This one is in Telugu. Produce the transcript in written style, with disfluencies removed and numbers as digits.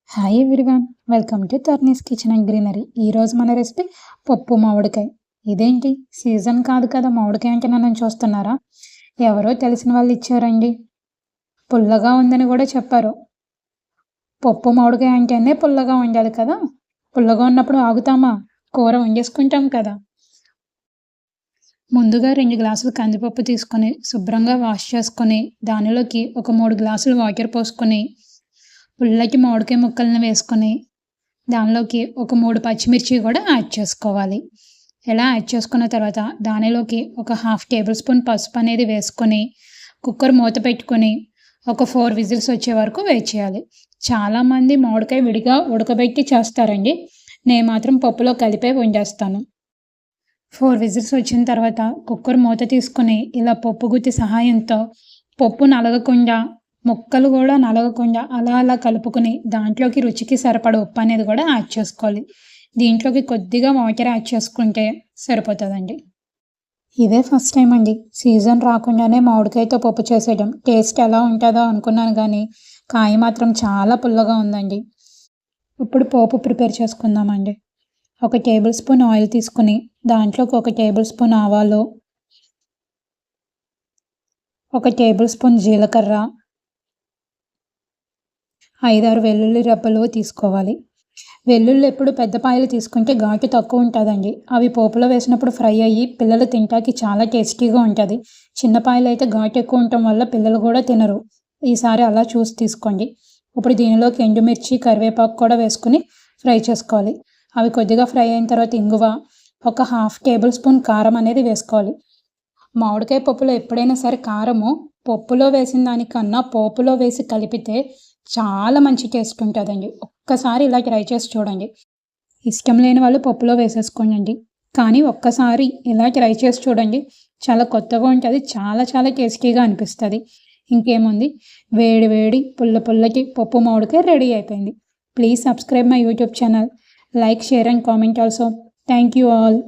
Hi everyone, welcome to Tarni's kitchen and greenery. ఈరోజు మన రెసిపీ పప్పు మామిడికాయ. ఇదేంటి సీజన్ కాదు కదా, మామిడికాయ అంటే నన్ను చూస్తున్నారా? ఎవరో తెలిసిన వాళ్ళు ఇచ్చారండి. పుల్లగా ఉందని కూడా చెప్పారు. పప్పు మామిడికాయ అంటేనే పుల్లగా ఉండాలి కదా. పుల్లగా ఉన్నప్పుడు ఆగుతామా? కూర వండేసుకుంటాం కదా. ముందుగా 2 గ్లాసులు కందిపప్పు తీసుకొని శుభ్రంగా వాష్ చేసుకొని దానిలోకి ఒక 3 గ్లాసులు వాటర్ పోసుకొని పుల్లటి మామిడికాయ ముక్కలను వేసుకొని దానిలోకి ఒక 3 పచ్చిమిర్చి కూడా యాడ్ చేసుకోవాలి. ఇలా యాడ్ చేసుకున్న తర్వాత దానిలోకి ఒక హాఫ్ టేబుల్ స్పూన్ పసుపు అనేది వేసుకొని కుక్కర్ మూత పెట్టుకొని ఒక 4 విజిల్స్ వచ్చే వరకు వెయిట్ చేయాలి. చాలామంది మామిడికాయ విడిగా ఉడకబెట్టి చేస్తారండి. నేను మాత్రం పప్పులో కలిపే వండేస్తాను. 4 విజిల్స్ వచ్చిన తర్వాత కుక్కర్ మూత తీసుకొని ఇలా పప్పు గుత్తి సహాయంతో పప్పు నలగకుండా ముక్కలు కూడా నలగకుండా అలా కలుపుకొని దాంట్లోకి రుచికి సరిపడ ఉప్పు అనేది కూడా యాడ్ చేసుకోవాలి. దీంట్లోకి కొద్దిగా వాటర్ యాడ్ చేసుకుంటే సరిపోతుందండి. ఇదే ఫస్ట్ టైం అండి సీజన్ రాకుండానే మామిడికాయతో పప్పు చేసేయడం. టేస్ట్ ఎలా ఉంటుందో అనుకున్నాను కానీ కాయ మాత్రం చాలా పుల్లగా ఉందండి. ఇప్పుడు పోపు ప్రిపేర్ చేసుకుందామండి. 1 టేబుల్ స్పూన్ ఆయిల్ తీసుకుని దాంట్లోకి 1 టేబుల్ స్పూన్ ఆవాలు, 1 టేబుల్ స్పూన్ జీలకర్ర, 5-6 వెల్లుల్లి రెబ్బలు తీసుకోవాలి. వెల్లుల్లి ఎప్పుడు పెద్ద పాయలు తీసుకుంటే ఘాటు తక్కువ ఉంటుందండి. అవి పోపులో వేసినప్పుడు ఫ్రై అయ్యి పిల్లలు తింటాకి చాలా టేస్టీగా ఉంటుంది. చిన్న పాయలు అయితే ఘాటు ఎక్కువ ఉండటం వల్ల పిల్లలు కూడా తినరు. ఈసారి అలా చూసి తీసుకోండి. ఇప్పుడు దీనిలోకి ఎండుమిర్చి, కరివేపాకు కూడా వేసుకుని ఫ్రై చేసుకోవాలి. అవి కొద్దిగా ఫ్రై అయిన తర్వాత ఇంగువ, ఒక హాఫ్ టేబుల్ స్పూన్ కారం అనేది వేసుకోవాలి. మామిడికాయ పప్పులో ఎప్పుడైనా సరే కారము పప్పులో వేసిన దానికన్నా పోపులో వేసి కలిపితే చాలా మంచి టేస్ట్ ఉంటుందండి. ఒక్కసారి ఇలా ట్రై చేసి చూడండి. ఇష్టం లేని వాళ్ళు పప్పులో వేసేసుకోండి, కానీ ఒక్కసారి ఇలా ట్రై చేసి చూడండి. చాలా కొత్తగా ఉంటుంది, చాలా టేస్టీగా అనిపిస్తుంది. ఇంకేముంది, వేడి వేడి పుల్లటి పప్పు మామిడికాయ రెడీ అయిపోయింది. Please subscribe my YouTube channel. Like, share and comment also. Thank you all.